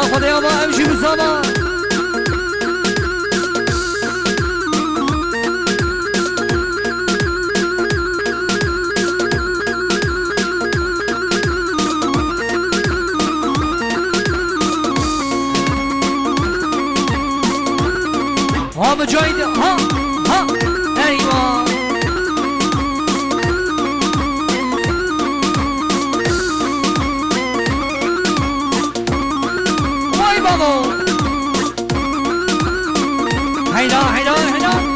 خدایا با امشی روزاما ها بجایید ها ها ایوان وای بابا هیدا هیدا هیدا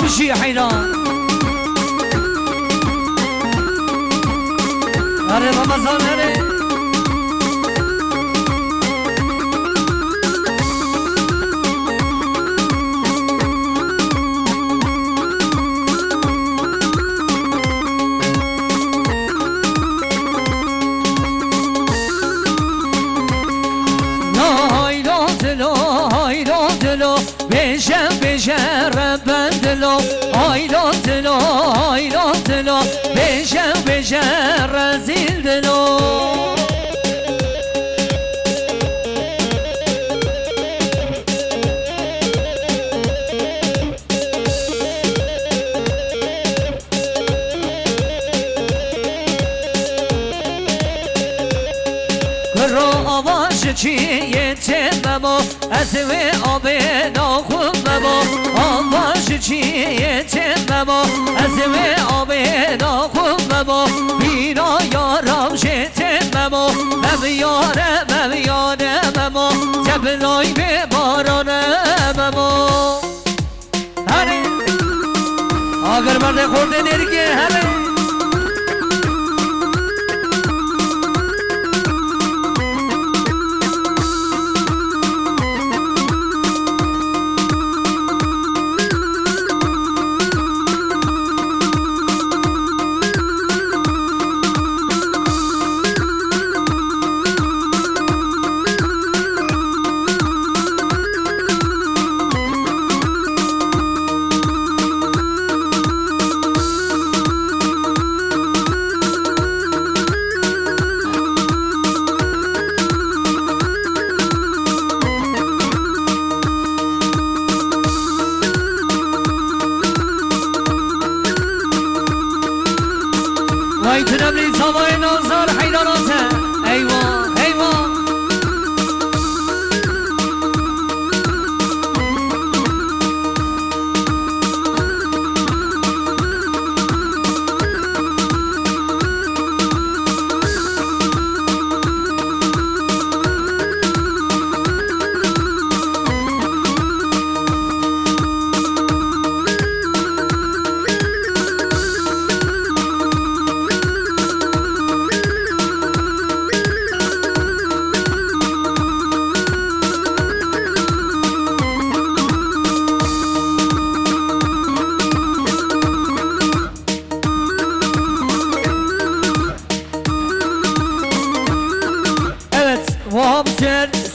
بشي حيران هري رمضان هري بشه ربندلو آیلاتلو آیلاتلو بشه رزیل دلو کرو آواز چیه تمامو از و آبه ناخونمو آواز چیه تمامو از و آبه ناخونمو بینا یارم شتممو ممیانممو جبلای به بارانممو هره اگر مرد خورده نرگه هره وای تنم لیز هوای نازار حیراناته ایوان ایوان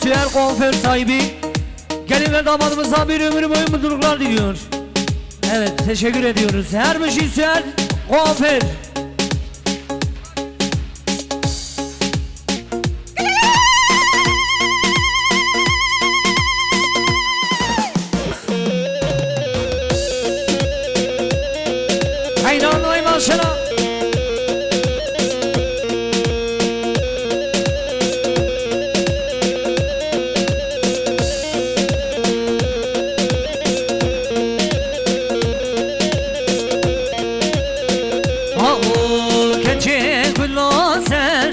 Süher Kuaför sahibi gelin ve damadımıza bir ömür boyu mutluluklar diliyor. Evet, teşekkür ediyoruz. Her bir şey Süher Kuaför.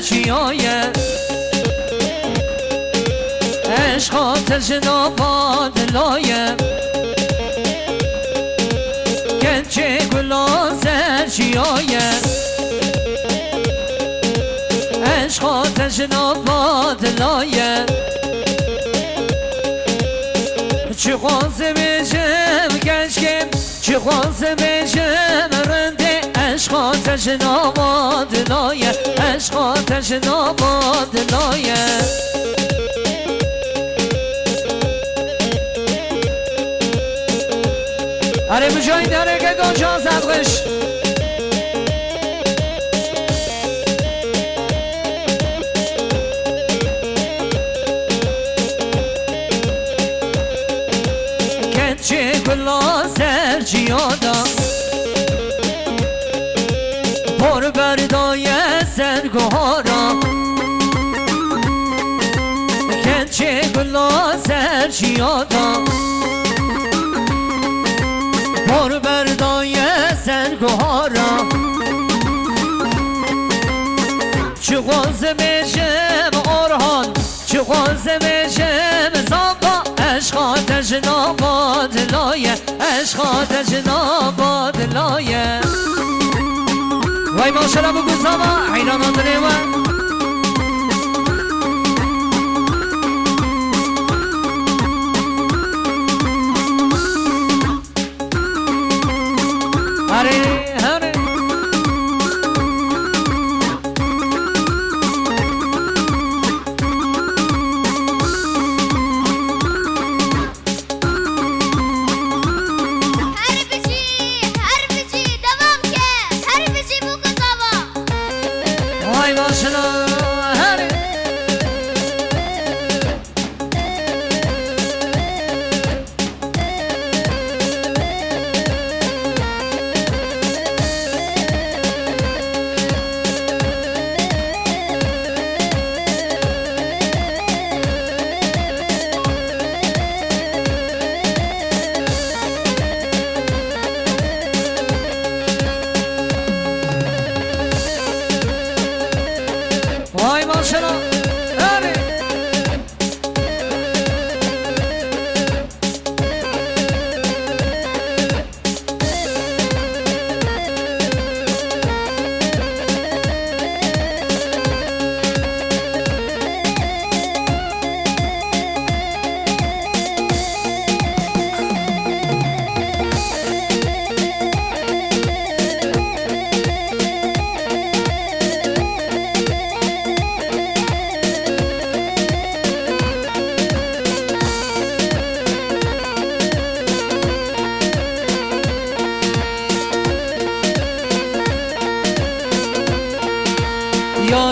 سرچیایه عشق آتش ناباد لایه گنچه گلا سرچیایه عشق آتش ناباد لایه چه خواسته بشم کشکم چه خواسته بشم رنده عشق آتش ناباد لایه عشق آتش ناباد لایه اره بجایی داره که گنجان زبغش کنچه گلا سرچیادا پر بردای سرگوهارا کنچه گلا سرچیادا پر بردای سرگوهارا چه خواسته بشم آرهان چه خواسته بشم زابا عشق آتش ناباد لایه عشق آتش ناباد لایه وای ماشالله بگو زابا حیرانان دریوه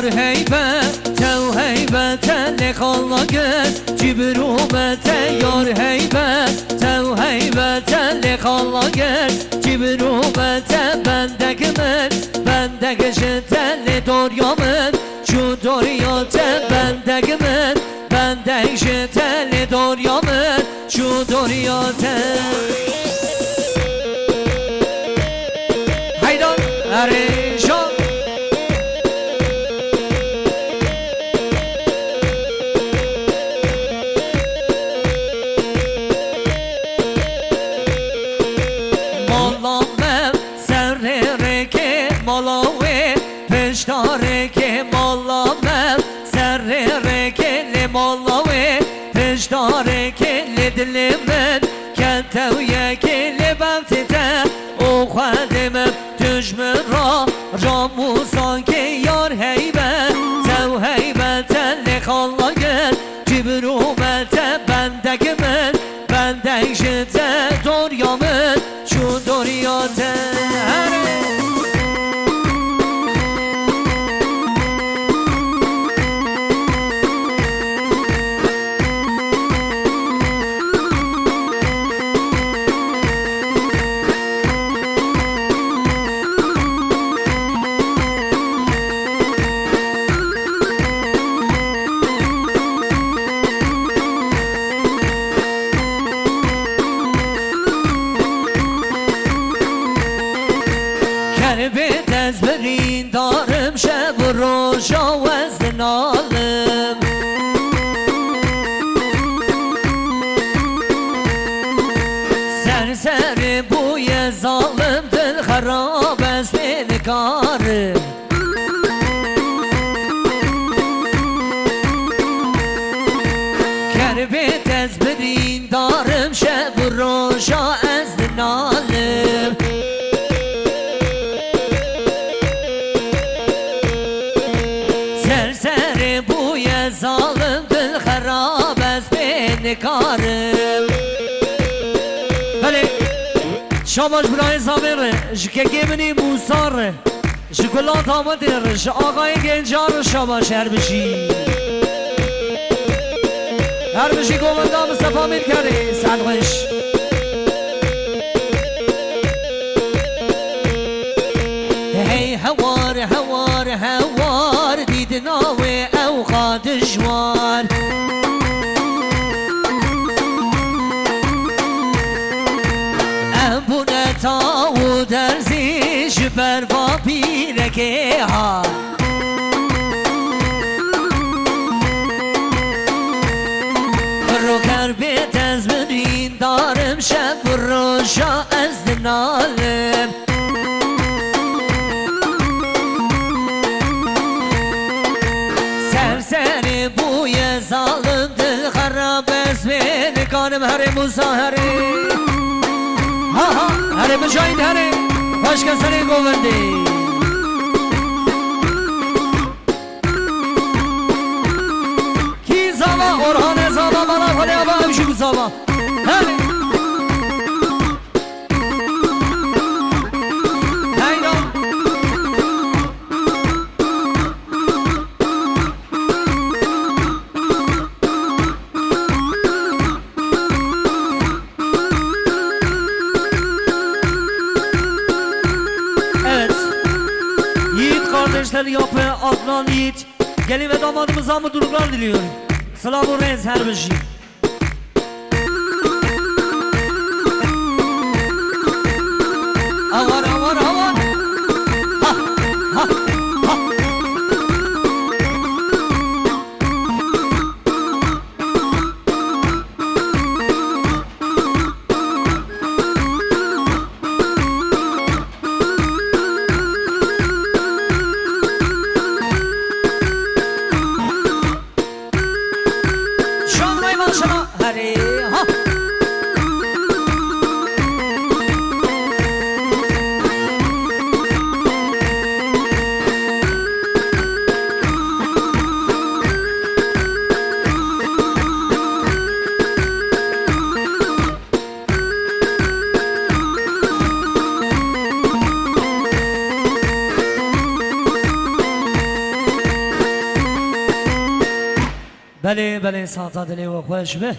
یار هیبت تو هیبت لخالا گرد جبروبت یار هیبت تو هیبت لخالا گرد جبروبت بندگ من بندگ جتل دوریامن چون دوریات بندگ من بندگ جتل دوریامن چون دوریات حیدان ارشان مالاوی پشتاره که مالامم سر رکل مالاوی پشتاره که لدل من کنتویه که لبفتته او خودمم دشمن را راموسان که یار هیبت تو هیبت لخالا گرد جبرومت بندگ من بندگ جته دوریامن چون دوریاته دارم شب و روشا و زنالم سر بوی ظالم دل خراب از بینکارم کربت از برین دارم شب و روشا از نالم سر بوی ظالم دل خراب از بینکارم بله شاباش برای زمین شکه منی موسار شکلات آمده آقای گنجار شاباش هر بشی گوونده مصطفی میر کردی سلوش هی هوار هوار هوار دیدناوی اوقات جوار تا و درزیش بر با پیرکه ها رو کربت از برین دارم شب و روشا از دنالم سر بوی ظالم دل خراب از بین کانم هر مزاهره هره بجاید هره خوش کسره گوونده کی زابا orhan زابا bana خاله ابا همشو زابا هره kardeşler yapı Adnan Yiğit gelin ve damadımıza mutluluklar diliyorum. Selamun reis her bir şey. Avar avar avar. Ha ha ha. Hare ha بله بله ساعت دلی و خوش به